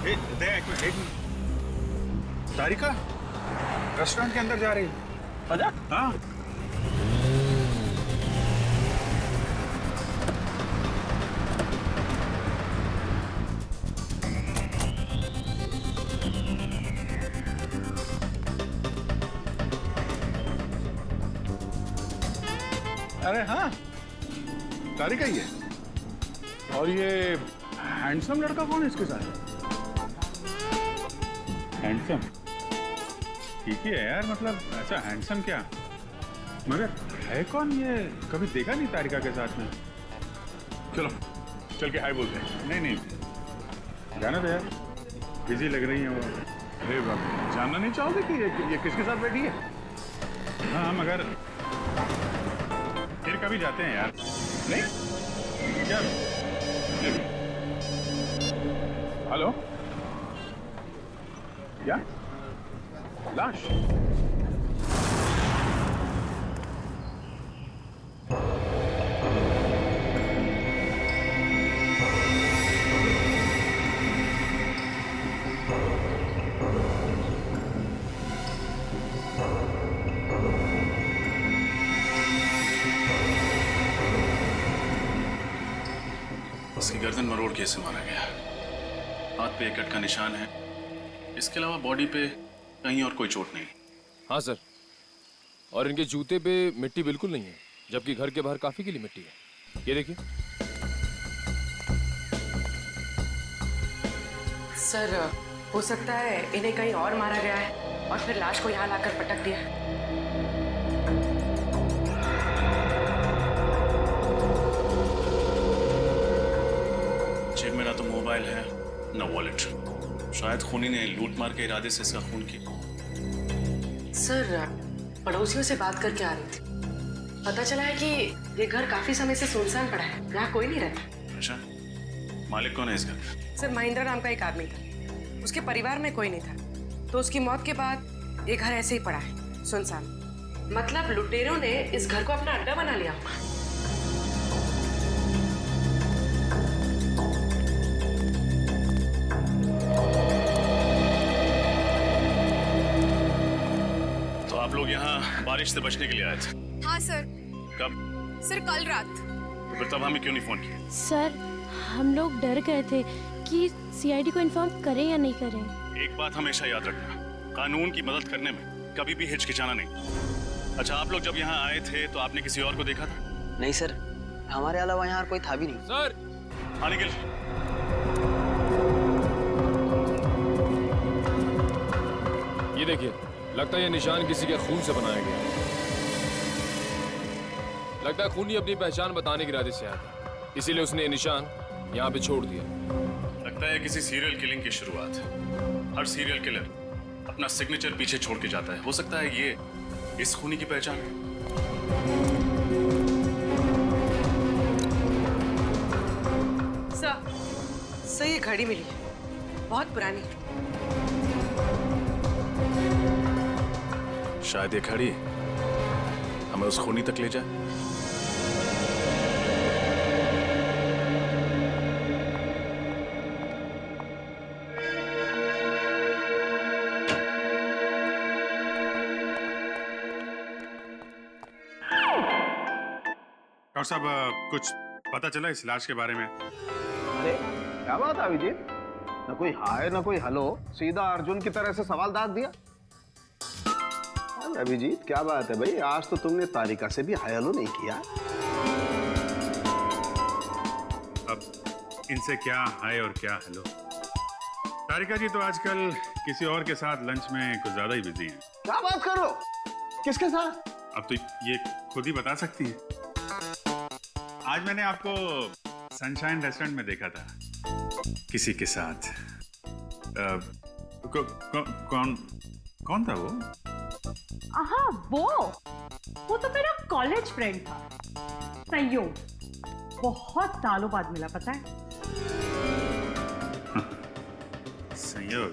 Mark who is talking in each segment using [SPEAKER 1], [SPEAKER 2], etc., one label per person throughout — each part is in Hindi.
[SPEAKER 1] एक तारिका रेस्टोरेंट के अंदर जा रही है।
[SPEAKER 2] अच्छा?
[SPEAKER 1] हाँ। अरे हाँ, तारिका ही है। और ये हैंडसम लड़का कौन है इसके साथ? हैंडसम ठीक ही है यार, मतलब अच्छा हैंडसम क्या, मगर है कौन ये? कभी देखा नहीं तारिका के साथ में। चलो चल के हाय बोलते हैं। नहीं नहीं जाना तो यार, बिजी लग रही है वो। अरे बाप, जानना नहीं चाहोगे कि ये किसके साथ बैठी है? हाँ मगर फिर कभी जाते हैं यार। नहीं क्या? हेलो, क्या लाश?
[SPEAKER 3] उसकी गर्दन मरोड़ के इसे मारा गया। हाथ पे एक कट का निशान है, इसके अलावा बॉडी पे कहीं और कोई चोट नहीं।
[SPEAKER 4] हाँ सर, और इनके जूते पे मिट्टी बिल्कुल नहीं है, जबकि घर के बाहर काफी गीली मिट्टी है। ये देखिए।
[SPEAKER 5] सर, हो सकता है इन्हें कहीं और मारा गया है और फिर लाश को यहाँ लाकर पटक दिया।
[SPEAKER 3] जेब में ना तो मोबाइल है ना वॉलेट। शायद खूनी ने लूट मार के इरादे से इसका खून किया।
[SPEAKER 5] सर, पड़ोसियों से बात करके आ रही थी, पता चला है कि ये घर काफी समय से सुनसान पड़ा है, यहाँ कोई नहीं रहता।
[SPEAKER 3] अच्छा, मालिक कौन है इस घर का?
[SPEAKER 5] सर, महेंद्र नाम का एक आदमी था, उसके परिवार में कोई नहीं था, तो उसकी मौत के बाद ये घर ऐसे ही पड़ा है सुनसान। मतलब लुटेरों ने इस घर को अपना अड्डा बना लिया होगा।
[SPEAKER 3] तो आप लोग यहाँ बारिश से बचने के लिए आए थे?
[SPEAKER 6] हाँ सर।
[SPEAKER 3] कब?
[SPEAKER 6] सर, कल रात।
[SPEAKER 3] तो फिर तब हमें क्यों नहीं फोन किया?
[SPEAKER 7] सर, हम लोग डर गए थे कि सीआईडी को इन्फॉर्म करें या नहीं करें।
[SPEAKER 3] एक बात हमेशा याद रखना, कानून की मदद करने में कभी भी हिचकिचाना नहीं। अच्छा, आप लोग जब यहाँ आए थे तो आपने किसी और को देखा था?
[SPEAKER 2] नहीं सर, हमारे अलावा यहाँ कोई था भी नहीं।
[SPEAKER 4] सर,
[SPEAKER 3] हाँ निखिल।
[SPEAKER 4] ये देखिए, लगता है ये निशान किसी के खून से बनाया गया। लगता है खूनी अपनी पहचान बताने के इरादे से आया था, इसीलिए उसने ये निशान यहाँ पे छोड़ दिया।
[SPEAKER 3] लगता है किसी सीरियल किलिंग की शुरुआत है। हर सीरियल किलर अपना सिग्नेचर पीछे छोड़ के जाता है। हो सकता है ये इस खूनी की पहचान है।
[SPEAKER 5] सर, ये घड़ी मिली है, बहुत पुरानी।
[SPEAKER 3] शायद ये घड़ी हमें उस खूनी तक ले जाए।
[SPEAKER 1] डॉक्टर साहब, कुछ पता चला इस लाश के बारे में?
[SPEAKER 8] अरे क्या बात है अभिजीत, ना कोई हाय ना कोई हेलो, सीधा अर्जुन की तरह से सवाल दाग दिया। अरे अभिजीत, क्या बात है भाई, आज तो तुमने तारिका से भी हाय हेलो नहीं किया।
[SPEAKER 1] अब इनसे क्या हाय और क्या हेलो। तारिका जी तो आजकल किसी और के साथ लंच में कुछ ज्यादा ही बिजी हैं।
[SPEAKER 8] क्या बात कर रहे हो, किसके साथ?
[SPEAKER 1] अब तो ये खुद ही बता सकती हैं। आज मैंने आपको सनशाइन रेस्टोरेंट में देखा था किसी के साथ। कौन था वो?
[SPEAKER 9] हाँ, वो तो मेरा कॉलेज फ्रेंड था, संयोग। बहुत सालों बाद मिला, पता है।
[SPEAKER 1] संयोग?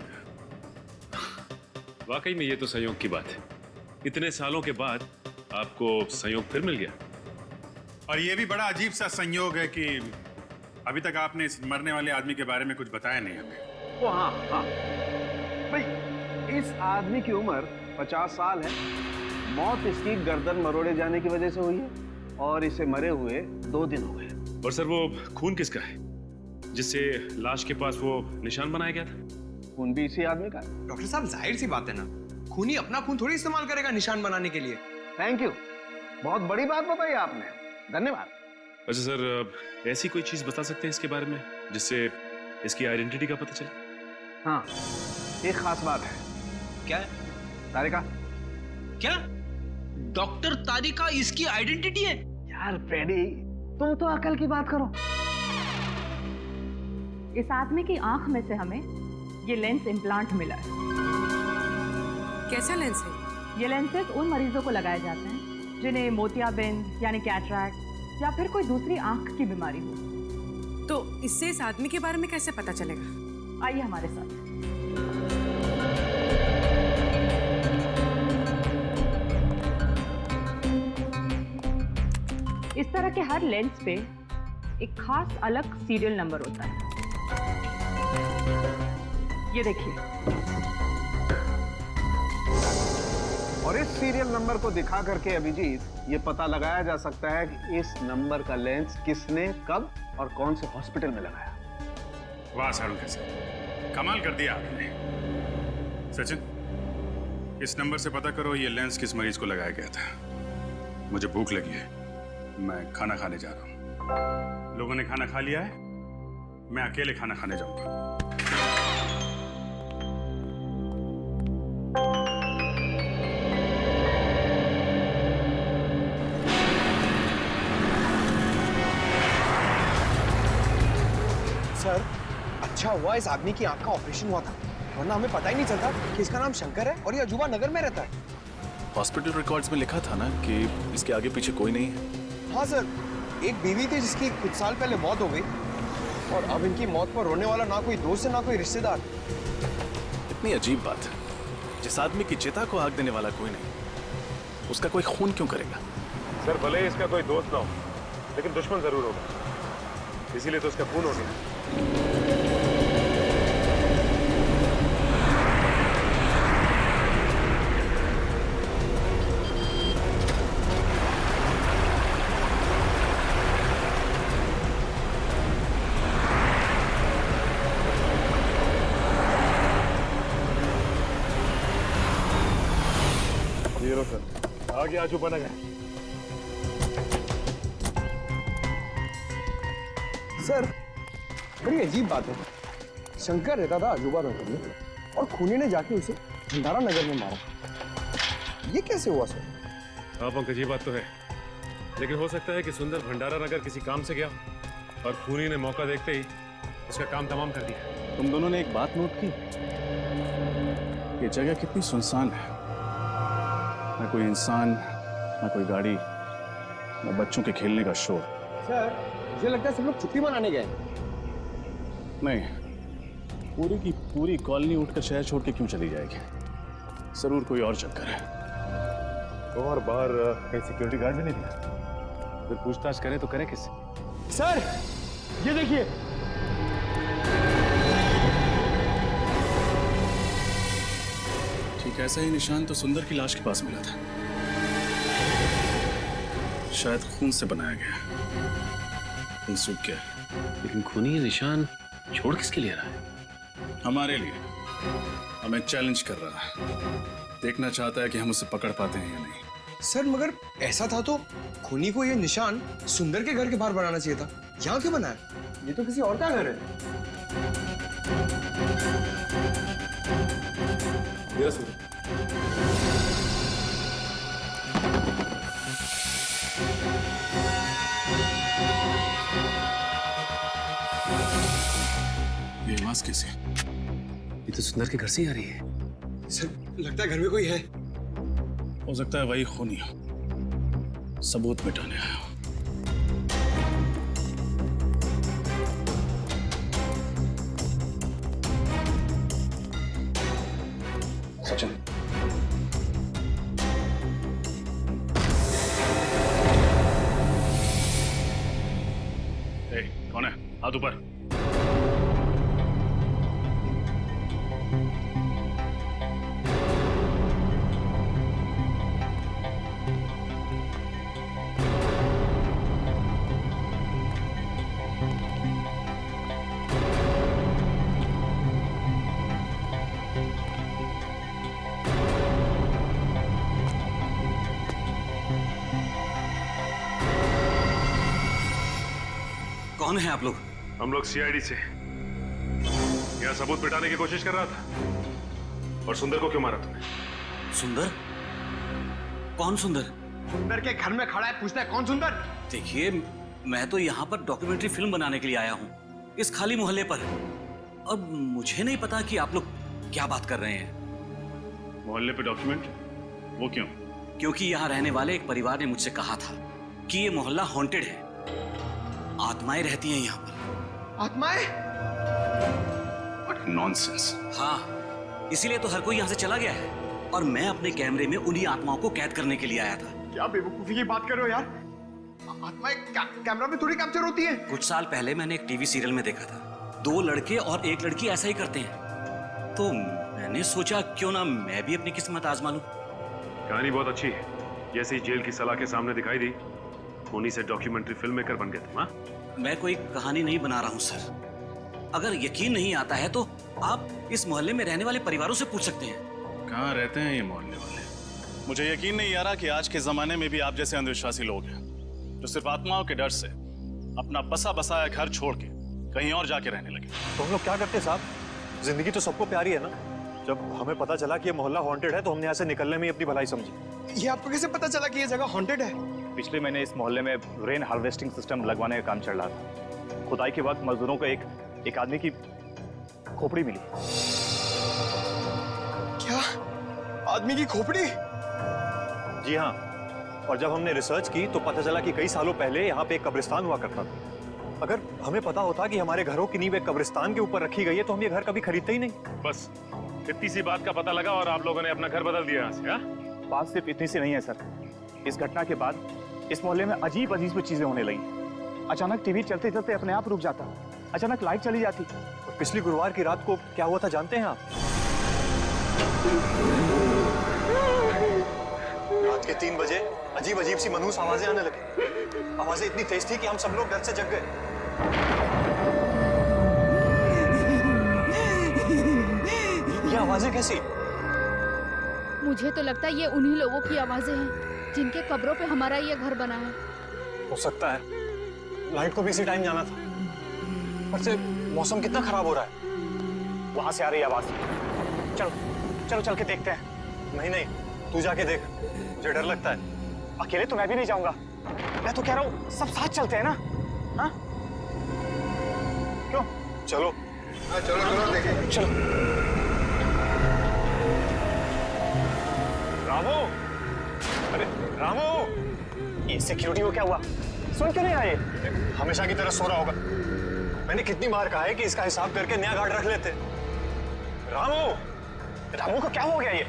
[SPEAKER 10] वाकई में ये तो संयोग की बात है। इतने सालों के बाद आपको संयोग फिर मिल गया।
[SPEAKER 1] और ये भी बड़ा अजीब सा संयोग है कि अभी तक आपने इस मरने वाले आदमी के बारे में कुछ बताया नहीं हमें।
[SPEAKER 8] ओ हाँ हाँ भाई, इस आदमी की उम्र 50 साल है। मौत इसकी गर्दन मरोड़े जाने की वजह से हुई है और इसे मरे हुए 2 दिन हो गए।
[SPEAKER 10] और सर वो खून किसका है जिससे लाश के पास वो निशान बनाया गया था?
[SPEAKER 8] खून भी इसी आदमी का है।
[SPEAKER 6] डॉक्टर साहब जाहिर सी बात है ना, खूनी अपना खून थोड़ी इस्तेमाल करेगा निशान बनाने के लिए।
[SPEAKER 8] थैंक यू, बहुत बड़ी बात बताई आपने, धन्यवाद।
[SPEAKER 10] अच्छा सर, ऐसी कोई चीज बता सकते हैं इसके बारे में जिससे इसकी आइडेंटिटी का पता चले?
[SPEAKER 8] हाँ, एक खास बात है।
[SPEAKER 6] क्या?
[SPEAKER 8] तारिका।
[SPEAKER 6] क्या डॉक्टर तारिका इसकी आइडेंटिटी है?
[SPEAKER 8] यार फ्रेडी, तुम तो अकल की बात करो।
[SPEAKER 9] इस आदमी की आंख में से हमें ये लेंस इम्प्लांट मिला है।
[SPEAKER 5] कैसा लेंस है?
[SPEAKER 9] ये लेंसेज उन मरीजों को लगाए जाते हैं जिन्हें मोतियाबिंद यानी कैटरैक्ट या फिर कोई दूसरी आंख की बीमारी हो।
[SPEAKER 5] तो इससे इस आदमी के बारे में कैसे पता चलेगा?
[SPEAKER 9] आइए हमारे साथ। इस तरह के हर लेंस पे एक खास अलग सीरियल नंबर होता है। ये देखिए।
[SPEAKER 8] और इस सीरियल नंबर को दिखा करके अभिजीत ये पता लगाया जा सकता है कि इस नंबर का लेंस किसने, कब और कौन से हॉस्पिटल में लगाया।
[SPEAKER 1] वाह सारुण सर, कमाल कर दिया आपने। सचिन, इस नंबर से पता करो ये लेंस किस मरीज को लगाया गया था। मुझे भूख लगी है, मैं खाना खाने जा रहा हूँ। लोगों ने खाना खा लिया है, मैं अकेले खाना खाने जाऊंगा।
[SPEAKER 6] सर, अच्छा हुआ इस आदमी की आंख का ऑपरेशन हुआ था, वरना हमें पता ही नहीं चलता कि इसका नाम शंकर है और ये अजूबा नगर में रहता है।
[SPEAKER 3] हॉस्पिटल रिकॉर्ड्स में लिखा था ना कि इसके आगे पीछे कोई नहीं है।
[SPEAKER 6] हाँ सर, एक बीवी थी जिसकी कुछ साल पहले मौत हो गई और अब इनकी मौत पर रोने वाला ना कोई दोस्त है ना कोई रिश्तेदार।
[SPEAKER 3] इतनी अजीब बात है, जिस आदमी की चिता को आग देने वाला कोई नहीं, उसका कोई खून क्यों करेगा?
[SPEAKER 10] सर भले ही इसका कोई दोस्त ना हो, लेकिन दुश्मन जरूर होगा, इसीलिए तो उसका खून हो गया। ये लो सर, आगे अजूबा नगर।
[SPEAKER 6] सर, बड़ी अजीब बात है, शंकर रहता था अजूबा नगर में और खूनी ने जाके उसे भंडारा नगर में मारा। ये कैसे हुआ सर?
[SPEAKER 10] हाँ पंकज, ये बात तो है, लेकिन हो सकता है कि सुंदर भंडारा नगर किसी काम से गया और खूनी ने मौका देखते ही उसका काम तमाम कर दिया।
[SPEAKER 3] तुम दोनों ने एक बात नोट की? ये जगह कितनी सुनसान है, ना कोई इंसान, ना कोई गाड़ी, ना बच्चों के खेलने का शोर।
[SPEAKER 6] सर, मुझे लगता है सब लोग छुट्टी मनाने गए।
[SPEAKER 3] नहीं, पूरी की पूरी कॉलोनी उठकर शहर छोड़ के क्यों चली जाएगी? जरूर कोई और चक्कर है।
[SPEAKER 10] और बाहर कहीं सिक्योरिटी गार्ड भी नहीं दिया? अगर पूछताछ करें तो करें किससे?
[SPEAKER 6] सर, ये देखिए।
[SPEAKER 3] ठीक ऐसा ही निशान तो सुंदर की लाश के पास मिला था, शायद खून से बनाया गया। खून सूख गया,
[SPEAKER 11] लेकिन खूनी ये निशान छोड़ किसके लिए रहा है?
[SPEAKER 3] हमारे लिए। हमें चैलेंज कर रहा है, देखना चाहता है कि हम उसे पकड़ पाते हैं या नहीं।
[SPEAKER 6] सर, मगर ऐसा था तो खूनी को ये निशान सुंदर के घर के बाहर बनाना चाहिए था। यहाँ क्यों बनाया? ये तो किसी और का घर है।
[SPEAKER 3] ये आवाज कैसे?
[SPEAKER 11] ये तो सुंदर के घर से ही आ रही है।
[SPEAKER 6] सर, लगता है घर में कोई है।
[SPEAKER 3] हो सकता है वही खूनी हो, सबूत मिटाने आया हो। सचिन,
[SPEAKER 1] कौन है? हाथ ऊपर।
[SPEAKER 11] कौन है आप लोग?
[SPEAKER 10] हम लोग सीआईडी से यहाँ सबूत मिटाने की कोशिश कर रहा था। और सुंदर को क्यों मारा तुमने?
[SPEAKER 11] सुंदर? कौन सुंदर?
[SPEAKER 6] सुंदर के घर में खड़ा है, पूछता है कौन सुंदर?
[SPEAKER 11] देखिए, मैं तो यहाँ पर डॉक्यूमेंट्री फिल्म बनाने के लिए आया हूँ, इस खाली मोहल्ले पर। और मुझे नहीं पता कि आप लोग क्या बात कर रहे हैं।
[SPEAKER 3] मोहल्ले पे डॉक्यूमेंट? वो क्यों?
[SPEAKER 11] क्योंकि यहाँ रहने वाले एक परिवार ने मुझसे कहा था कि ये मोहल्ला हॉन्टेड है, आत्माएं रहती हैं यहाँ पर।
[SPEAKER 6] आत्माएं?
[SPEAKER 3] What nonsense!
[SPEAKER 11] हाँ, इसीलिए तो हर कोई यहाँ से चला गया है और मैं अपने कैमरे में उन्हीं आत्माओं को कैद करने के लिए आया था।
[SPEAKER 6] क्या बेवकूफी की बात कर रहे हो यार? आत्माएं कैमरा में थोड़ी कैप्चर होती है।
[SPEAKER 11] कुछ साल पहले मैंने एक टीवी सीरियल में देखा था, 2 लड़के और 1 लड़की ऐसा ही करते हैं। तो मैंने सोचा क्यों ना मैं भी अपनी किस्मत आजमा लूं।
[SPEAKER 10] कहानी बहुत अच्छी है। जैसे ही जेल की सलाह के सामने दिखाई दी, उन्हीं से डॉक्यूमेंट्री फिल्म मेकर बन गए तुम। हाँ,
[SPEAKER 11] मैं कोई कहानी नहीं बना रहा हूँ सर। अगर यकीन नहीं आता है तो आप इस मोहल्ले में रहने वाले परिवारों से पूछ सकते हैं।
[SPEAKER 3] कहाँ रहते हैं ये मोहल्ले वाले? मुझे यकीन नहीं आ रहा कि आज के जमाने में भी आप जैसे अंधविश्वासी लोग हैं जो सिर्फ आत्माओं के डर से अपना बसा बसाया घर छोड़ के कहीं और जाके रहने लगे।
[SPEAKER 12] तो हम लोग क्या करते साहब? जिंदगी तो सबको प्यारी है ना। जब हमें पता चला कि ये मोहल्ला हॉन्टेड है तो हमने यहाँ से निकलने में ही अपनी भलाई समझी।
[SPEAKER 6] ये आपको कैसे पता चला कि ये जगह हॉन्टेड है?
[SPEAKER 12] पिछले महीने इस मोहल्ले में रेन हार्वेस्टिंग सिस्टम लगवाने का काम चल रहा था। खुदाई के वक्त मजदूरों को एक आदमी की खोपड़ी मिली।
[SPEAKER 6] क्या? आदमी की खोपड़ी?
[SPEAKER 12] जी हाँ। और जब हमने रिसर्च की तो पता चला कि कई सालों पहले यहाँ पे एक कब्रिस्तान हुआ करता था। अगर हमें पता होता कि हमारे घरों की नींव एक कब्रिस्तान के ऊपर रखी गई है तो हम ये घर कभी खरीदते ही नहीं।
[SPEAKER 10] बस इतनी सी बात का पता लगा और आप लोगों ने अपना घर बदल दिया यहाँ से। हाँ?
[SPEAKER 12] बात सिर्फ इतनी सी नहीं है सर। इस घटना के बाद इस मोहल्ले में अजीब अजीब चीजें होने लगी। अचानक टीवी चलते चलते अपने आप रुक जाता, अचानक लाइट चली जाती। और पिछली गुरुवार की रात को क्या हुआ था जानते हैं आप? रात के 3 बजे अजीब अजीब सी मनहूस आवाजें आने लगी। आवाजें इतनी तेज थी कि हम सब लोग डर से जग गए। ये आवाजें कैसी?
[SPEAKER 13] मुझे तो लगता है ये उन्हीं लोगों की आवाजें हैं जिनके कब्रों पे हमारा ये घर बना है।
[SPEAKER 12] हो सकता है। लाइट को भी इसी टाइम जाना था। पर से मौसम कितना खराब हो रहा है। वहां से आ रही आवाज। चलो चलो चल के देखते हैं। नहीं नहीं, तू जाके देख, मुझे डर लगता है। अकेले तो मैं भी नहीं जाऊंगा। मैं तो कह रहा हूँ सब साथ चलते हैं ना। हाँ क्यों? चलो।
[SPEAKER 6] हाँ चलो चलो देखें।
[SPEAKER 12] चलो। रामू, अरे रामू, ये सिक्योरिटी को क्या हुआ? सुन क्यों नहीं आए? हमेशा की तरह सो रहा होगा। मैंने कितनी बार कहा है कि इसका हिसाब करके नया गार्ड रख लेते। रामू, रामू को क्या हो गया ये?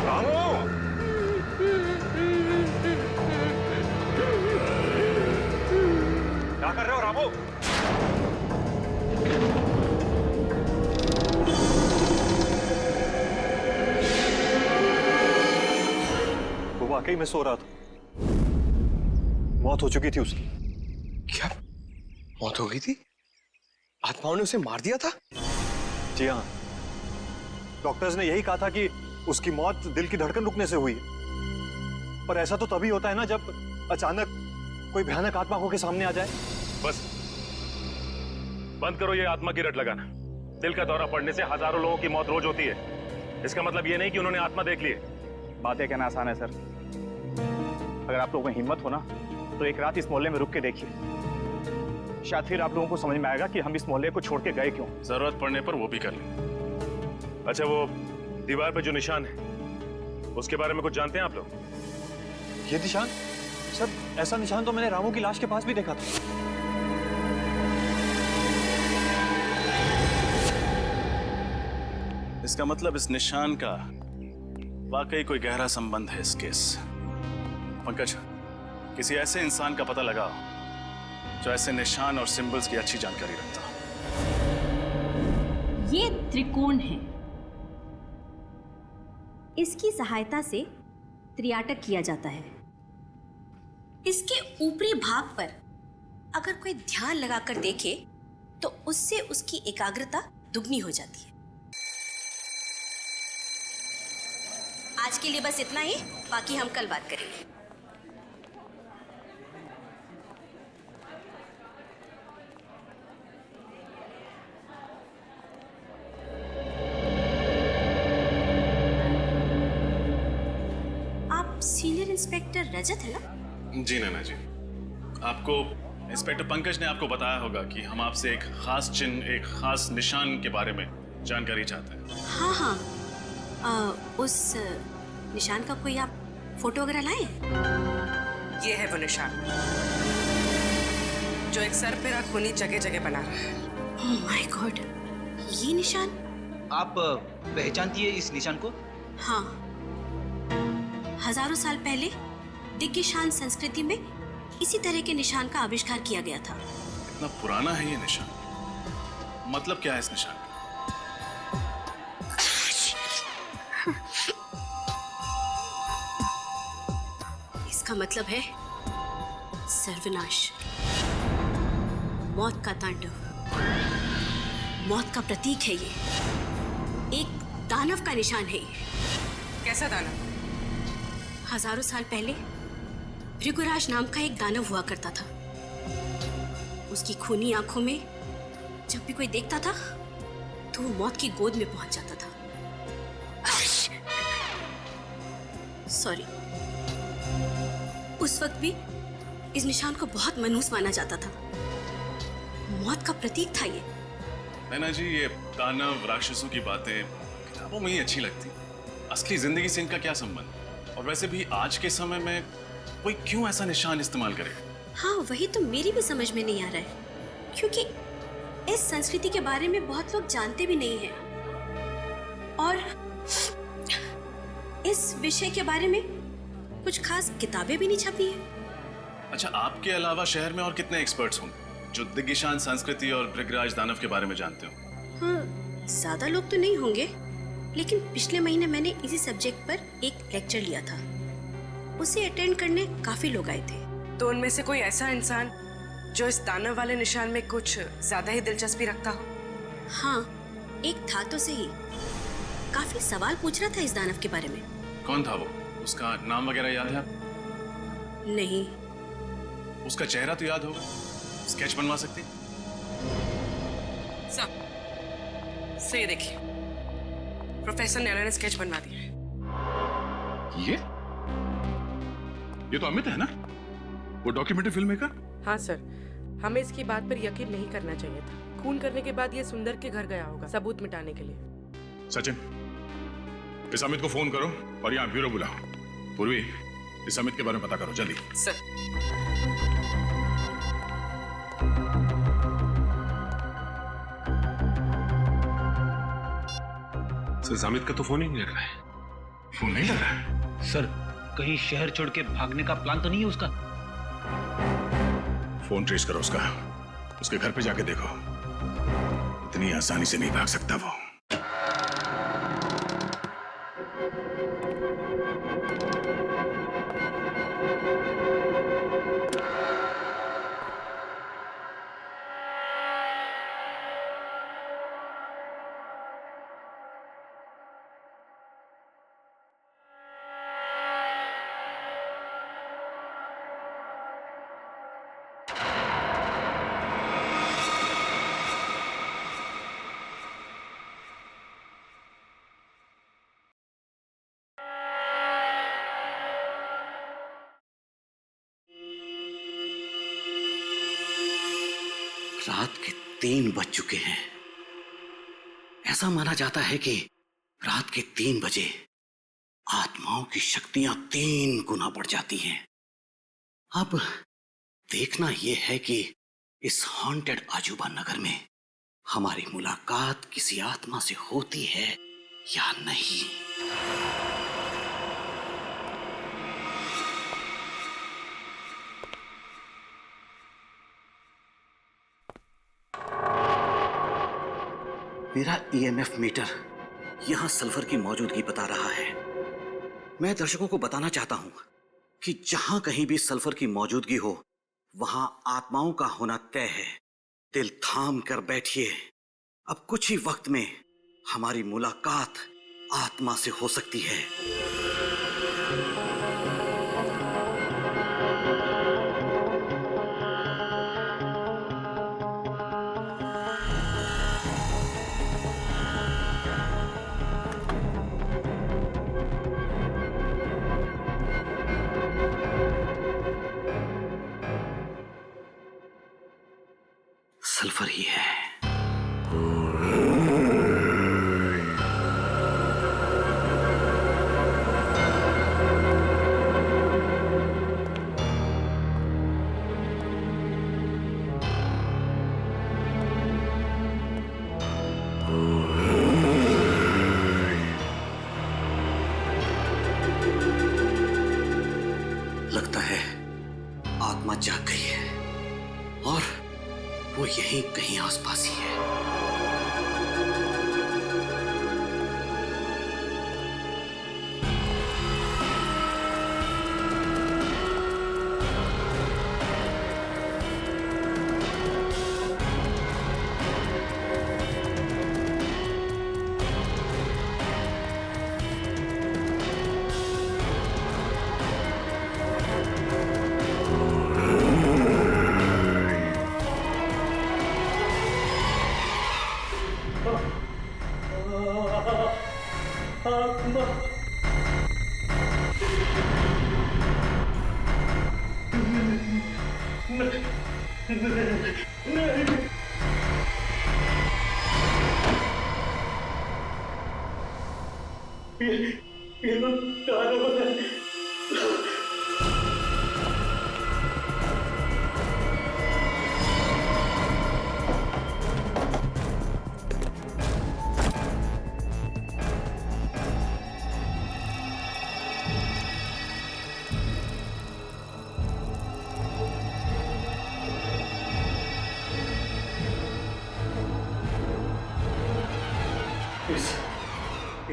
[SPEAKER 12] रामू, क्या कर रहे हो रामू? वो वाकई में सो रहा था। मौत हो चुकी थी उसकी।
[SPEAKER 6] क्या मौत हो गई थी? आत्माओं ने उसे मार दिया था?
[SPEAKER 12] जी हाँ, डॉक्टर्स ने यही कहा था कि उसकी मौत दिल की धड़कन रुकने से हुई। पर ऐसा तो तभी होता है ना जब अचानक कोई भयानक आत्मा होके सामने आ जाए।
[SPEAKER 10] बस बंद करो ये आत्मा की रट लगाना। दिल का दौरा पड़ने से हजारों लोगों की मौत रोज होती है। इसका मतलब ये नहीं कि उन्होंने आत्मा देख ली है।
[SPEAKER 12] बातें कहना आसान है सर। अगर आप लोगों में हिम्मत हो ना तो एक रात इस मोहल्ले में रुक के देखिए। शायद फिर आप लोगों को समझ में आएगा कि हम इस मोहल्ले को छोड़ के गए क्यों।
[SPEAKER 3] जरूरत पड़ने पर वो भी कर लें।
[SPEAKER 10] अच्छा, वो दीवार पे जो निशान है उसके बारे में कुछ जानते हैं आप लोग?
[SPEAKER 12] ये निशान? सर ऐसा निशान तो मैंने रामू की लाश के पास भी देखा था।
[SPEAKER 3] इसका मतलब इस निशान का वाकई कोई गहरा संबंध है इस केस। पंकज, किसी ऐसे इंसान का पता लगाओ जो ऐसे निशान और सिंबल्स की अच्छी जानकारी रखता हो।
[SPEAKER 14] ये त्रिकोण है। इसकी सहायता से त्रियाटक किया जाता है। इसके ऊपरी भाग पर अगर कोई ध्यान लगाकर देखे तो उससे उसकी एकाग्रता दुगनी हो जाती है। आज के लिए बस इतना ही, बाकी हम कल बात करेंगे। आप सीनियर इंस्पेक्टर रजत है ना?
[SPEAKER 3] जी नैना जी, आपको इंस्पेक्टर पंकज ने आपको बताया होगा कि हम आपसे एक खास चिन्ह, एक खास निशान के बारे में जानकारी चाहते हैं।
[SPEAKER 14] हाँ हाँ, उस निशान का कोई आप फोटो वगैरह लाए हैं?
[SPEAKER 5] ये है वो निशान जो एक सर पे खूनी जगह जगह बना रहा है।
[SPEAKER 14] ओह माय गॉड, ये निशान
[SPEAKER 15] आप पहचानती है इस निशान को?
[SPEAKER 14] हाँ, हजारों साल पहले दिग्गिशान संस्कृति में इसी तरह के निशान का आविष्कार किया गया था।
[SPEAKER 3] इतना पुराना है ये निशान, मतलब क्या है इस निशान का?
[SPEAKER 14] इसका मतलब है सर्वनाश, मौत का तांडव, मौत का प्रतीक है ये। एक दानव का निशान है ये।
[SPEAKER 5] कैसा दानव?
[SPEAKER 14] हजारों साल पहले भृगुराज नाम का एक दानव हुआ करता था। उसकी खूनी आंखों में जब भी कोई देखता था तो वो मौत की गोद में पहुंच जाता था। सॉरी, उस वक्त भी इस निशान को बहुत मनहूस माना जाता था। मौत का प्रतीक था ये।
[SPEAKER 3] नैना जी, ये दानव राक्षसों की बातें किताबों में ही अच्छी लगती, असली जिंदगी से इनका क्या संबंध? और वैसे भी आज के समय में कोई क्यों ऐसा निशान इस्तेमाल करे?
[SPEAKER 14] हाँ, वही तो मेरी भी समझ में नहीं आ रहा है, क्योंकि इस संस्कृति के बारे में बहुत लोग जानते भी नहीं हैं और इस विषय के बारे में कुछ खास किताबें भी नहीं छपी हैं।
[SPEAKER 3] अच्छा, आपके अलावा शहर में और कितने एक्सपर्ट्स होंगे जो दिग्गिशान संस्कृति और भृगराज दानव के बारे में जानते हो?
[SPEAKER 14] हाँ, ज्यादा लोग तो नहीं होंगे, लेकिन पिछले महीने मैंने इसी सब्जेक्ट पर एक लेक्चर लिया था। उसे अटेंड करने काफी लोग आए थे।
[SPEAKER 5] तो उनमें से कोई ऐसा इंसान जो इस दानव वाले निशान में कुछ ज्यादा ही दिलचस्पी रखता हो?
[SPEAKER 14] हाँ, एक था तो सही। काफी सवाल पूछ रहा था इस दानव के बारे में।
[SPEAKER 3] कौन था वो? उसका नाम वगैरह याद है आप?
[SPEAKER 14] नहीं।
[SPEAKER 3] उसका चेहरा तो याद होगा, स्केच बनवा सकती?
[SPEAKER 5] सब से देखिए, प्रोफेसर नैना ने स्केच बनवा दिया है।
[SPEAKER 1] ये तो अमित है ना, वो डॉक्यूमेंट्री फिल्म मेकर?
[SPEAKER 5] हाँ सर, हमें इसकी बात पर यकीन नहीं करना चाहिए था। खून करने के बाद ये सुंदर के घर गया होगा सबूत मिटाने के लिए।
[SPEAKER 1] सचिन, इस अमित को फोन करो और यहाँ ब्यूरो बुलाओ। पूर्वी, इस अमित के बारे में पता करो जल्दी।
[SPEAKER 5] सर।
[SPEAKER 10] सर, अमित का तो फोन ही नहीं लग रहा है।
[SPEAKER 1] फोन नहीं लग रहा है?
[SPEAKER 15] सर, कहीं शहर छोड़ के भागने का प्लान तो नहीं है उसका?
[SPEAKER 1] फोन ट्रेस करो उसका, उसके घर पे जाके देखो। इतनी आसानी से नहीं भाग सकता वो।
[SPEAKER 11] रात के 3 बज चुके हैं। ऐसा माना जाता है कि रात के 3 बजे आत्माओं की शक्तियां 3 गुना बढ़ जाती हैं। अब देखना यह है कि इस हॉन्टेड आजूबा नगर में हमारी मुलाकात किसी आत्मा से होती है या नहीं। मेरा ईएमएफ मीटर यहां सल्फर की मौजूदगी बता रहा है। मैं दर्शकों को बताना चाहता हूं कि जहां कहीं भी सल्फर की मौजूदगी हो वहां आत्माओं का होना तय है। दिल थाम कर बैठिए, अब कुछ ही वक्त में हमारी मुलाकात आत्मा से हो सकती है। सल्फर ही है। लगता है आत्मा जाग गई है और वो यहीं कहीं आसपास ही है।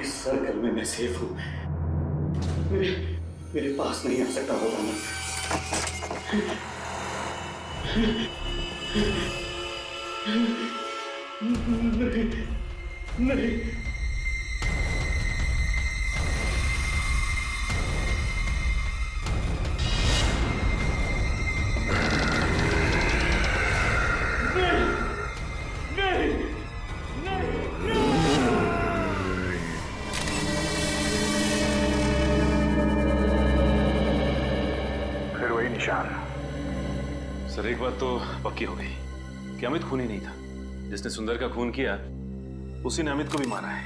[SPEAKER 11] इस सर्कल में मैं सेफ हूं। मेरे पास नहीं आ सकता होगा मैं। नहीं।
[SPEAKER 10] सर, एक बात तो पक्की हो गई कि अमित खूनी नहीं था। जिसने सुंदर का खून किया उसी ने अमित को भी मारा है।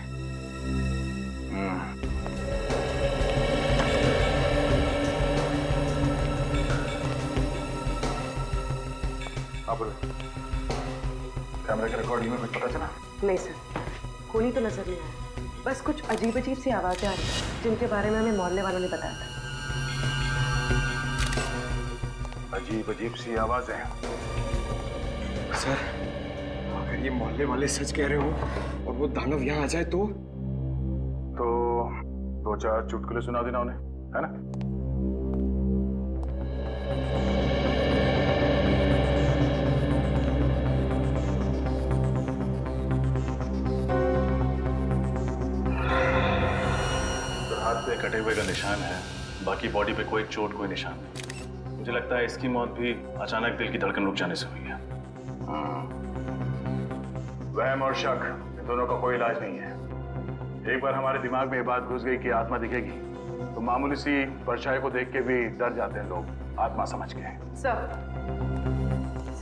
[SPEAKER 3] आप बोले, कैमरे के रिकॉर्डिंग में कुछ पता चला?
[SPEAKER 5] नहीं सर, खूनी तो नजर नहीं आया। बस कुछ अजीब अजीब सी आवाजें आ रही जिनके बारे में हमें मोहल्ले वालों ने बताया था।
[SPEAKER 3] अजीब अजीब सी आवाजें। सर, अगर ये मोहल्ले वाले सच कह रहे हो और वो दानव यहाँ आ जाए तो 2-4 चुटकुले सुना देना उन्हें, है ना?
[SPEAKER 10] तो हाथ पे कटे हुए का निशान है, बाकी बॉडी पे कोई चोट, कोई निशान नहीं। मुझे लगता है इसकी मौत भी अचानक दिल की धड़कन रुक जाने से हुई है।
[SPEAKER 3] वहम और शक, इन दोनों का कोई इलाज नहीं है। एक बार हमारे दिमाग में ये बात घुस गई कि आत्मा दिखेगी तो मामूली सी परछाई को देख के भी डर जाते हैं लोग, आत्मा समझ के।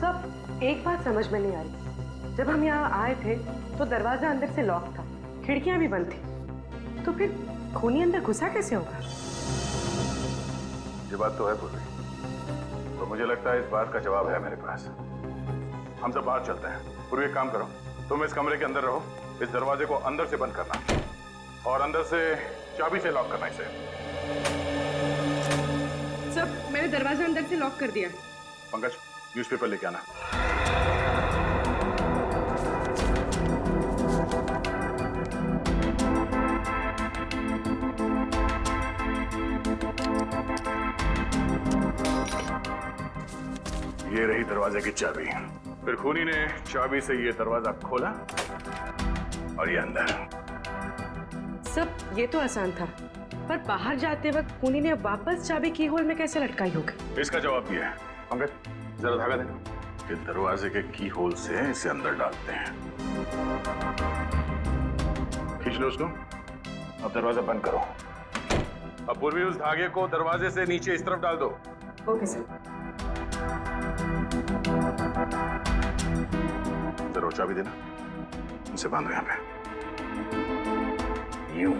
[SPEAKER 5] सब एक बात समझ में नहीं आ रही। जब हम यहाँ आए थे तो दरवाजा अंदर से लॉक था, खिड़कियां भी बंद थी, तो फिर खूनी अंदर घुसा कैसे होगा?
[SPEAKER 3] ये बात तो है पूर्वी, तो मुझे लगता है इस बात का जवाब है मेरे पास। हम सब बाहर चलते हैं। पूर्वी, एक काम करो, तुम इस कमरे के अंदर रहो, इस दरवाजे को अंदर से बंद करना और अंदर से चाबी से लॉक करना इसे।
[SPEAKER 5] सब, मैंने दरवाजा अंदर से लॉक कर दिया।
[SPEAKER 3] पंकज, न्यूज़पेपर लेके आना। ये रही दरवाजे की चाबी। फिर खूनी ने चाबी से ये दरवाजा खोला और ये अंदर।
[SPEAKER 5] सब ये तो आसान था, पर बाहर जाते वक्त खूनी ने वापस चाबी की होल में कैसे लटकाई होगी?
[SPEAKER 3] इसका जवाब भी है। पंकज, जरा धागा दे। कि दरवाजे के की होल से इसे अंदर डालते हैं। खींच लो उसको। अब दरवाजा बंद करो। अब पूर्वी उस धागे को दरवाजे से नीचे इस तरफ डाल दो।
[SPEAKER 5] Okay sir.
[SPEAKER 3] जरा चाबी देना। इसे बांधो यहाँ पे। यूं।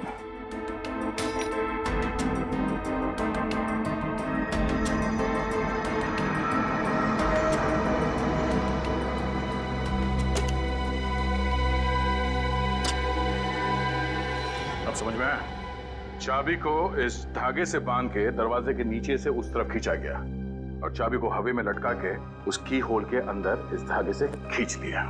[SPEAKER 3] अब समझ में आया? चाबी को इस धागे से बांध के दरवाजे के नीचे से उस तरफ खींचा गया और चाबी को हवा में लटका के उस की होल के अंदर इस धागे से खींच लिया।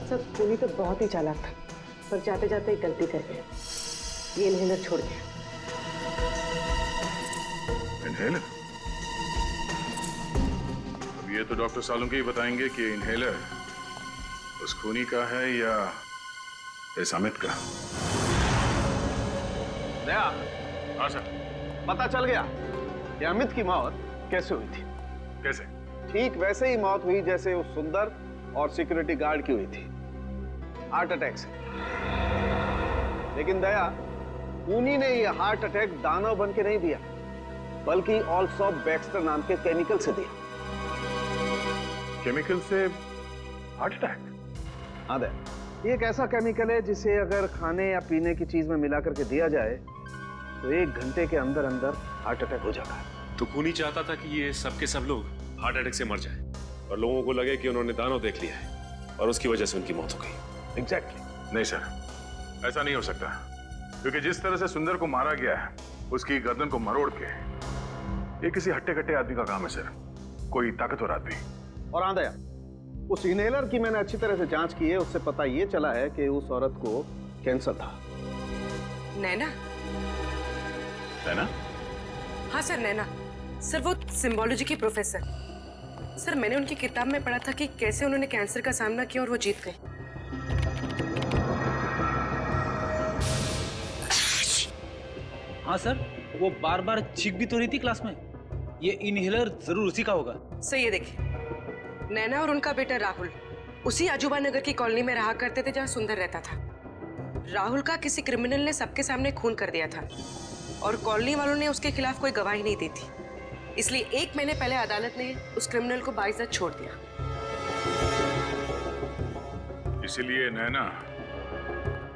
[SPEAKER 5] सब खूनी तो बहुत ही चालाक था, पर जाते जाते एक गलती कर गया। ये इनहेलर छोड़ गया।
[SPEAKER 3] इनहेलर? अब ये तो डॉक्टर सालुंके ही बताएंगे कि इनहेलर उस खूनी का है या इस अमित का।
[SPEAKER 8] दया,
[SPEAKER 3] हाँ सर।
[SPEAKER 8] पता चल गया कि अमित की मौत कैसे हुई थी।
[SPEAKER 3] कैसे? ठीक
[SPEAKER 8] वैसे ही मौत हुई जैसे उस सुंदर और सिक्योरिटी गार्ड की हुई थी, हार्ट अटैक से। लेकिन दया, खूनी ने यह हार्ट अटैक दानव बन के नहीं दिया, बल्कि ऑल्सो बैक्स्टर नाम के केमिकल से दिया।
[SPEAKER 3] केमिकल से हार्ट अटैक?
[SPEAKER 8] हाँ दया, ये एक ऐसा केमिकल है जिसे अगर खाने या पीने की चीज में मिला करके दिया जाए तो 1 घंटे के अंदर अंदर हार्ट अटैक हो जाता है।
[SPEAKER 10] तो खूनी चाहता था कि ये सब के सब लोग हार्ट अटैक से मर जाएं और लोगों को लगे कि उन्होंने दानव देख लिया है और उसकी वजह से उनकी मौत हो गई।
[SPEAKER 3] एग्जैक्टली। नहीं सर, ऐसा नहीं हो सकता, क्योंकि जिस तरह से सुंदर को मारा गया है, उसकी गर्दन को मरोड़ के, ये किसी हट्टे कट्टे आदमी का काम है सर, कोई ताकतवर आदमी।
[SPEAKER 8] और हाँ दया, उस इनहेलर की मैंने अच्छी तरह से जांच की है, उससे पता ये चला है कि उस औरत को कैंसर था।
[SPEAKER 5] नैना?
[SPEAKER 3] नैना?
[SPEAKER 5] हाँ सर, नैना। सर वो सिम्बोलॉजी की प्रोफेसर। सर मैंने उनकी किताब में पढ़ा था कि कैसे उन्होंने कैंसर का सामना किया और वो जीत गए।
[SPEAKER 15] हाँ सर, वो बार बार छींक भी तो रही थी क्लास में। ये इनहेलर जरूर उसी का होगा।
[SPEAKER 5] सर ये देखिए, नैना और उनका बेटा राहुल उसी अजूबा नगर की कॉलोनी में रहा करते थे जहाँ सुंदर रहता था। राहुल का किसी क्रिमिनल ने सबके सामने खून कर दिया था और कॉलोनी वालों ने उसके खिलाफ कोई गवाही नहीं दी थी, इसलिए 1 महीने पहले अदालत ने उस क्रिमिनल को बाइज्जत छोड़ दिया।
[SPEAKER 3] इसीलिए नैना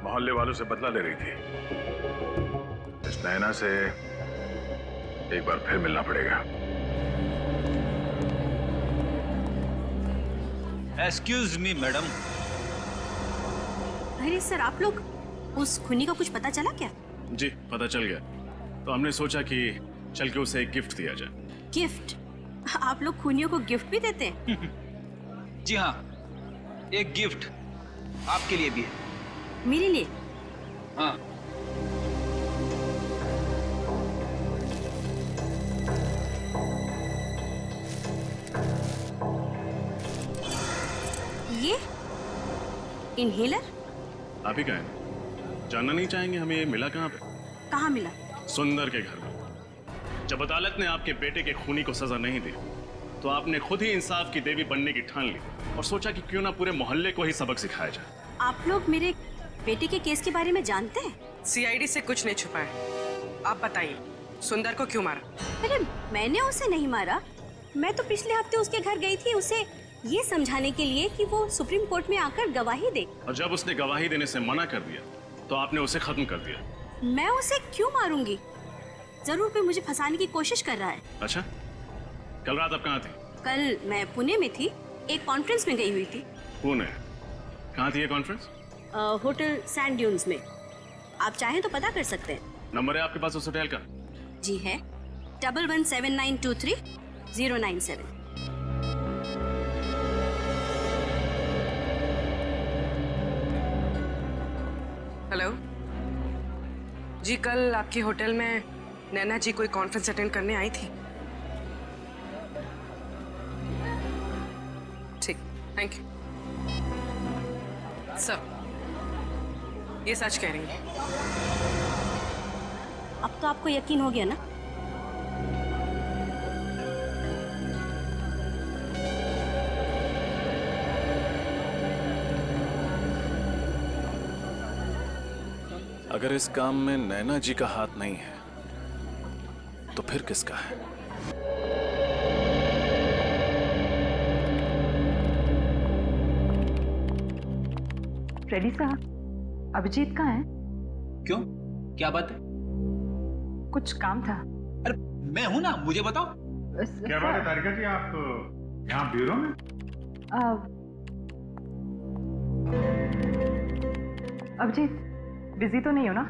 [SPEAKER 3] मोहल्ले वालों से बदला ले रही थी। इस नैना से एक बार फिर मिलना पड़ेगा।
[SPEAKER 15] Excuse me madam.
[SPEAKER 14] अरे सर, आप लोग, उस खूनी का कुछ पता चला क्या?
[SPEAKER 10] जी पता चल गया, तो हमने सोचा कि चल के उसे एक गिफ्ट दिया जाए।
[SPEAKER 14] गिफ्ट? आप लोग खूनियों को गिफ्ट भी देते हैं?
[SPEAKER 15] जी हाँ, एक गिफ्ट आपके लिए भी है।
[SPEAKER 14] मेरे लिए?
[SPEAKER 15] हाँ।
[SPEAKER 14] ये इनहेलर?
[SPEAKER 10] आप ही कहें, जानना नहीं चाहेंगे हमें ये मिला कहाँ पे?
[SPEAKER 14] कहाँ मिला?
[SPEAKER 10] सुंदर के घर में। जब अदालत ने आपके बेटे के खूनी को सजा नहीं दी, तो आपने खुद ही इंसाफ की देवी बनने की ठान ली और सोचा कि क्यों ना पूरे मोहल्ले को ही सबक सिखाया जाए।
[SPEAKER 14] आप लोग मेरे बेटे के केस के बारे में जानते हैं?
[SPEAKER 5] सीआईडी से कुछ नहीं छुपाया। आप बताइए, सुंदर को क्यों मारा?
[SPEAKER 14] अरे मैंने उसे नहीं मारा। मैं तो पिछले हफ्ते उसके घर गई थी उसे ये समझाने के लिए कि वो सुप्रीम कोर्ट में आकर गवाही दे।
[SPEAKER 10] और जब उसने गवाही देने से मना कर दिया, तो आपने उसे खत्म कर दिया।
[SPEAKER 14] मैं उसे क्यों मारूंगी? जरूर कोई मुझे फंसाने की कोशिश कर रहा है।
[SPEAKER 10] अच्छा, कल रात आप कहाँ थी?
[SPEAKER 14] कल मैं पुणे में थी, एक कॉन्फ्रेंस में गई हुई थी।
[SPEAKER 10] पुणे? कहाँ थी ये कॉन्फ्रेंस?
[SPEAKER 14] होटल सैंड ड्यून्स में। आप चाहें तो पता कर सकते हैं।
[SPEAKER 10] नंबर है आपके पास उस होटल का?
[SPEAKER 14] जी है, 117923 097।
[SPEAKER 5] हेलो जी, कल आपके होटल में नैना जी कोई कॉन्फ्रेंस अटेंड करने आई थी। ठीक, थैंक यू सर। ये सच कह रही है।
[SPEAKER 14] अब तो आपको यकीन हो गया ना?
[SPEAKER 10] अगर इस काम में नैना जी का हाथ नहीं है तो फिर किसका है?
[SPEAKER 9] फ्रेडी साहब, अभिजीत कहाँ है?
[SPEAKER 15] क्यों, क्या बात है?
[SPEAKER 9] कुछ काम था।
[SPEAKER 15] अरे मैं हूं ना, मुझे बताओ।
[SPEAKER 1] क्या बात है तारिका जी, आप यहाँ ब्यूरो में?
[SPEAKER 9] अभिजीत बिजी तो नहीं हो ना?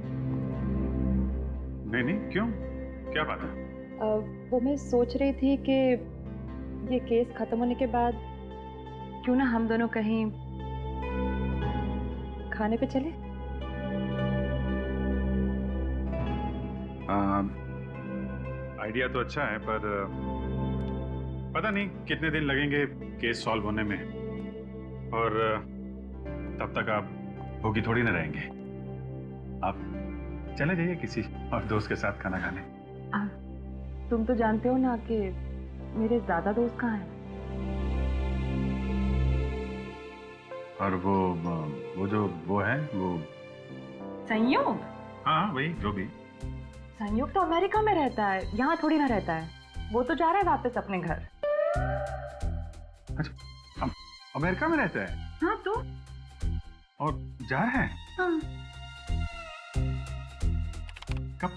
[SPEAKER 1] नहीं नहीं, क्यों, क्या बात है?
[SPEAKER 9] वो मैं सोच रही थी कि ये केस खत्म होने के बाद क्यों ना हम दोनों कहीं खाने पे चले?
[SPEAKER 1] आइडिया तो अच्छा है, पर पता नहीं कितने दिन लगेंगे केस सॉल्व होने में, और तब तक आप भूखी थोड़ी ना रहेंगे। आप चले जाइए किसी और दोस्त के साथ खाना खाने।
[SPEAKER 9] तुम तो जानते हो ना कि मेरे ज्यादा दोस्त कहाँ हैं।
[SPEAKER 1] और वो है वो
[SPEAKER 9] संयोग?
[SPEAKER 1] हाँ वही, जो भी।
[SPEAKER 9] संयोग तो अमेरिका में रहता है, यहाँ थोड़ी ना रहता है। वो तो जा रहा है वापस अपने घर।
[SPEAKER 1] अच्छा, अमेरिका में रहता है?
[SPEAKER 9] हाँ तो
[SPEAKER 1] और जा रहा है?
[SPEAKER 9] हाँ।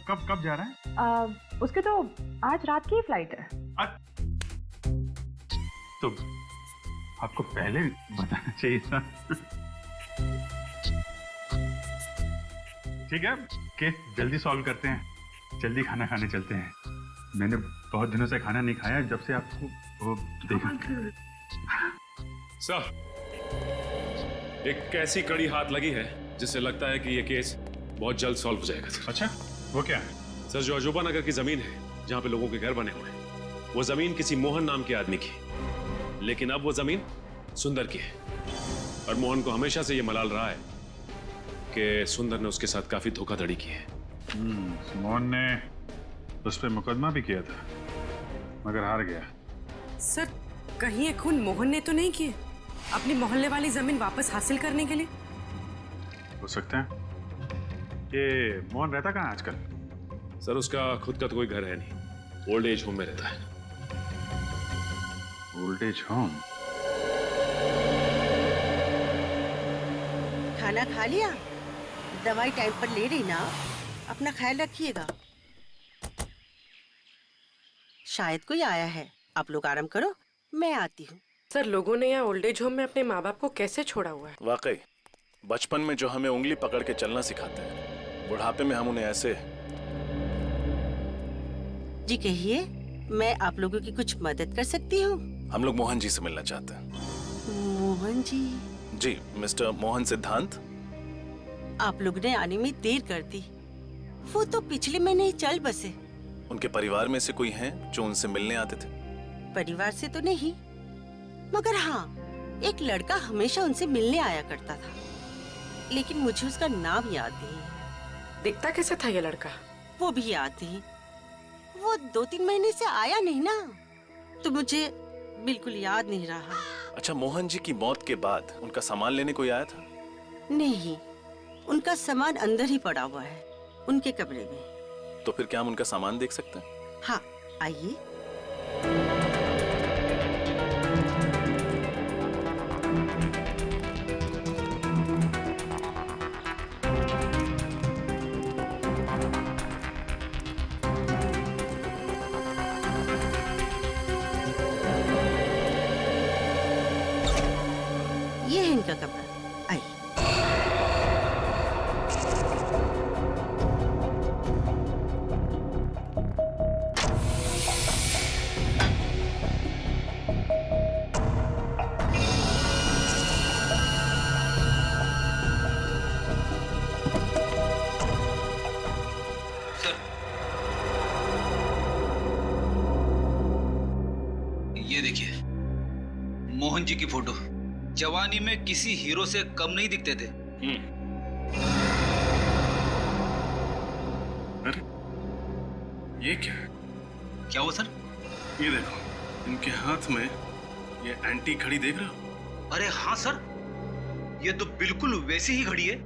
[SPEAKER 1] कब जा रहा है?
[SPEAKER 9] उसके तो आज रात की फ्लाइट है।
[SPEAKER 1] तो आपको पहले बताना चाहिए था। ठीक है, केस जल्दी सॉल्व करते हैं, जल्दी खाना खाने चलते हैं। मैंने बहुत दिनों से खाना नहीं खाया जब से आपको वो देखा।
[SPEAKER 16] सर, एक ऐसी कड़ी हाथ लगी है जिससे लगता है कि ये केस बहुत जल्द सॉल्व हो जाएगा सर।
[SPEAKER 1] अच्छा, वो क्या है?
[SPEAKER 16] सर, जो अजूबा नगर की जमीन है जहां पे लोगों के घर बने हुए हैं, वो जमीन किसी मोहन नाम के आदमी की, लेकिन अब वो जमीन सुंदर की है। और मोहन को हमेशा से ये मलाल रहा है कि सुंदर ने उसके साथ काफी धोखाधड़ी की है।
[SPEAKER 1] मोहन ने उस पर मुकदमा भी किया था, मगर हार गया।
[SPEAKER 5] सर, कहीं ये खून मोहन ने तो नहीं किए अपनी मोहल्ले वाली जमीन वापस हासिल करने के लिए?
[SPEAKER 1] हो सकता है। ये मोहन रहता कहाँ आजकल?
[SPEAKER 16] सर, उसका खुद का तो कोई घर है नहीं, ओल्ड एज होम में रहता है।
[SPEAKER 1] Old age home?
[SPEAKER 17] खाना खा लिया? दवाई टाइम पर ले रही ना? अपना ख्याल रखिएगा। शायद कोई आया है, आप लोग आराम करो, मैं आती हूँ।
[SPEAKER 5] सर, लोगों ने यहाँ ओल्ड एज होम में अपने माँ बाप को कैसे छोड़ा हुआ है?
[SPEAKER 10] वाकई बचपन में जो हमें उंगली पकड़ के चलना सिखाते हैं, बुढ़ापे में हम उन्हें ऐसे।
[SPEAKER 17] जी कहिए, मैं आप लोगों की कुछ मदद कर सकती हूँ?
[SPEAKER 10] हम लोग मोहन जी से मिलना चाहते हैं।
[SPEAKER 17] मोहन जी?
[SPEAKER 10] जी, मिस्टर मोहन सिद्धांत।
[SPEAKER 17] आप लोग ने आने में देर कर दी। वो तो पिछले महीने ही चल बसे।
[SPEAKER 10] उनके परिवार में से कोई हैं जो उनसे मिलने आते थे?
[SPEAKER 17] परिवार से तो नहीं, मगर हाँ, एक लड़का हमेशा उनसे मिलने आया करता था, लेकिन मुझे उसका नाम याद नहीं।
[SPEAKER 5] दिखता कैसे था ये लड़का?
[SPEAKER 17] वो भी याद नहीं। वो 2-3 महीने से आया नहीं ना, तो मुझे बिल्कुल याद नहीं रहा।
[SPEAKER 10] अच्छा, मोहन जी की मौत के बाद उनका सामान लेने कोई आया था?
[SPEAKER 17] नहीं, उनका सामान अंदर ही पड़ा हुआ है, उनके कमरे में।
[SPEAKER 10] तो फिर क्या हम उनका सामान देख सकते हैं?
[SPEAKER 17] हाँ, आइए। ये है इनका कमरा, आइए।
[SPEAKER 15] जी की फोटो। जवानी में किसी हीरो से कम नहीं दिखते थे।
[SPEAKER 10] अरे ये क्या है?
[SPEAKER 15] क्या हुआ सर?
[SPEAKER 10] ये देखो, इनके हाथ में ये एंटी घड़ी देख रहे हो?
[SPEAKER 15] अरे हाँ सर, ये तो बिल्कुल वैसी ही घड़ी है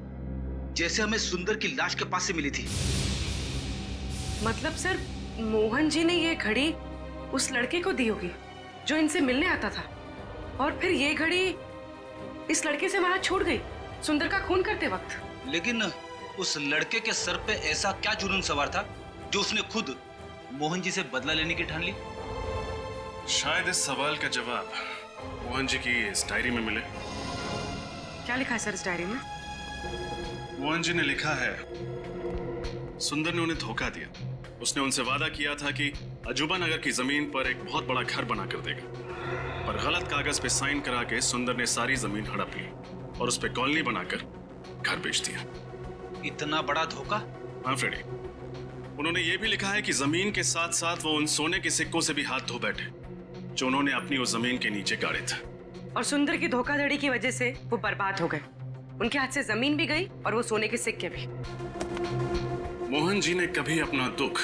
[SPEAKER 15] जैसे हमें सुंदर की लाश के पास से मिली थी।
[SPEAKER 5] मतलब सर, मोहन जी ने ये घड़ी उस लड़के को दी होगी जो इनसे मिलने आता था, और फिर ये घड़ी इस लड़के से वहां छूट गई सुंदर का खून करते वक्त।
[SPEAKER 15] लेकिन उस लड़के के सर पे ऐसा क्या जुनून सवार था जो उसने खुद मोहन जी से बदला लेने की ठान ली?
[SPEAKER 10] शायद इस सवाल का जवाब मोहन जी की इस डायरी में मिले।
[SPEAKER 5] क्या लिखा है सर इस डायरी में?
[SPEAKER 10] मोहन जी ने लिखा है, सुंदर ने उन्हें धोखा दिया। उसने उनसे वादा किया था कि अजूबा नगर की जमीन पर एक बहुत बड़ा घर बना कर देगा, पर गलत कागज पे साइन करा के सुंदर ने सारी जमीन हड़प ली और उस पे कॉलोनी बनाकर घर बेच दिया।
[SPEAKER 15] इतना बड़ा धोखा?
[SPEAKER 10] हाँ फ्रेडी, उन्होंने ये भी लिखा है कि जमीन के साथ साथ वो उन सोने के सिक्कों से भी हाथ धो बैठे जो उन्होंने अपनी उस जमीन के नीचे गाड़े थे।
[SPEAKER 5] और सुंदर की धोखाधड़ी की वजह से वो बर्बाद हो गए। उनके हाथ से जमीन भी गई और वो सोने के सिक्के भी।
[SPEAKER 10] मोहन जी ने कभी अपना दुख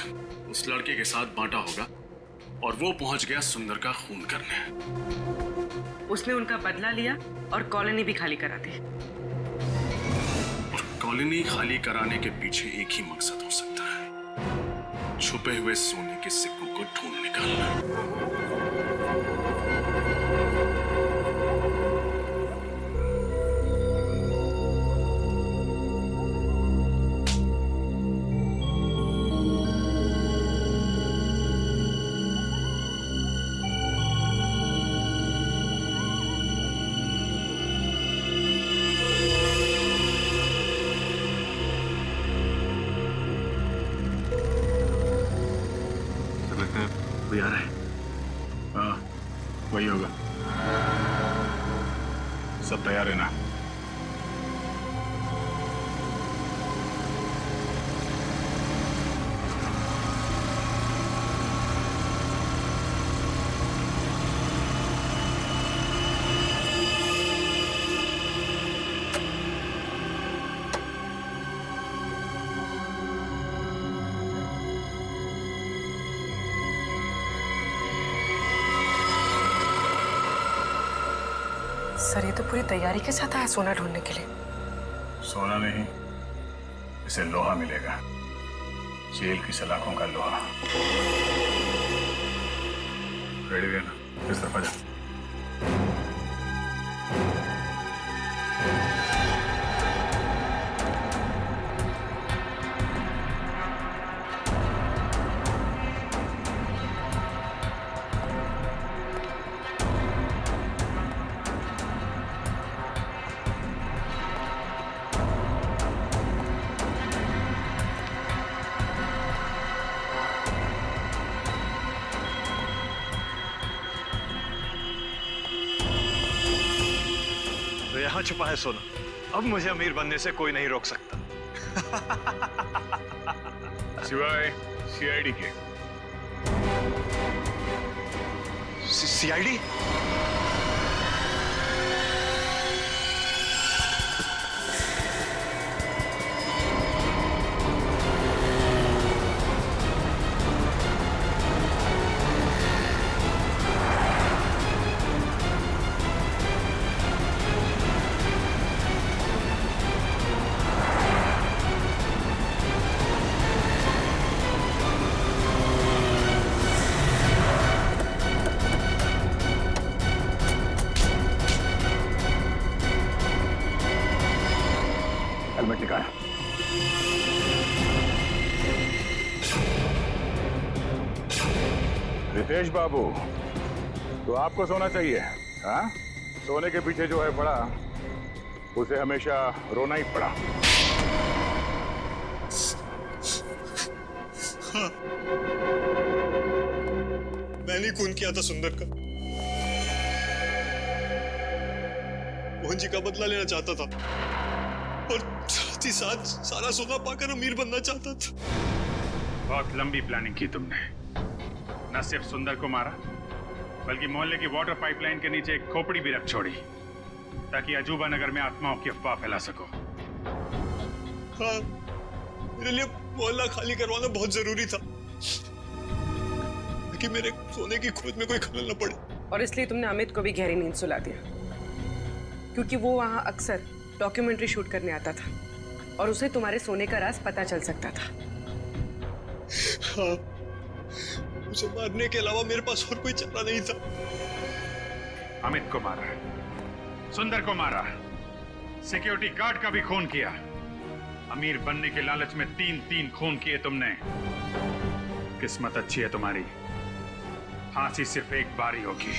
[SPEAKER 10] उस लड़के के साथ बांटा होगा और वो पहुंच गया सुंदर का खून करने।
[SPEAKER 5] उसने उनका बदला लिया और कॉलोनी भी खाली करा दी।
[SPEAKER 10] और कॉलोनी खाली कराने के पीछे एक ही मकसद हो सकता है, छुपे हुए सोने के सिक्कों को ढूंढ निकालना।
[SPEAKER 1] कोई आ रहा है? हाँ, वही होगा। सब तैयार है ना?
[SPEAKER 5] सर, ये तो पूरी तैयारी के साथ आया सोना ढूंढने के लिए।
[SPEAKER 1] सोना नहीं, इसे लोहा मिलेगा, जेल की सलाखों का लोहा। रेडी रहना, इस तरफ आ जा।
[SPEAKER 12] यहाँ छुपा है सोना, अब मुझे अमीर बनने से कोई नहीं रोक सकता।
[SPEAKER 1] सिवाय सीआईडी के।
[SPEAKER 12] सीआईडी?
[SPEAKER 1] हेलमेट निकाल। रितेश बाबू, तो आपको सोना चाहिए? हाँ, सोने के पीछे जो है पड़ा, उसे हमेशा रोना ही पड़ा।
[SPEAKER 12] हाँ, मैंने खून किया था सुंदर का। मोहन जी का बदला लेना चाहता था और साथ ही साथ सारा सोना पाकर अमीर बनना चाहता था।
[SPEAKER 1] बहुत लंबी प्लानिंग की तुमने। न सिर्फ सुंदर को मारा, बल्कि मोहल्ले की वाटर पाइपलाइन के नीचे एक खोपड़ी भी रख छोड़ी, ताकि अजूबा नगर में आत्माओं की अफवाह फैला सको।
[SPEAKER 12] हाँ, मेरे लिए मोहल्ला खाली करवाना बहुत जरूरी था, ताकि मेरे सोने की खोज में कोई खलल न पड़े।
[SPEAKER 5] और इसलिए तुमने अमित को भी गहरी नींद सुला दिया, क्योंकि वो वहाँ अक्सर डॉक्यूमेंट्री शूट करने आता था और उसे तुम्हारे सोने का राज पता चल सकता था।
[SPEAKER 12] हाँ, उसे मारने के अलावा मेरे पास और कोई चारा नहीं था।
[SPEAKER 1] अमित को मारा, सुंदर को मारा, सिक्योरिटी गार्ड का भी खून किया। अमीर बनने के लालच में 3-3 खून किए तुमने। किस्मत अच्छी है तुम्हारी, फांसी सिर्फ एक बार ही होगी।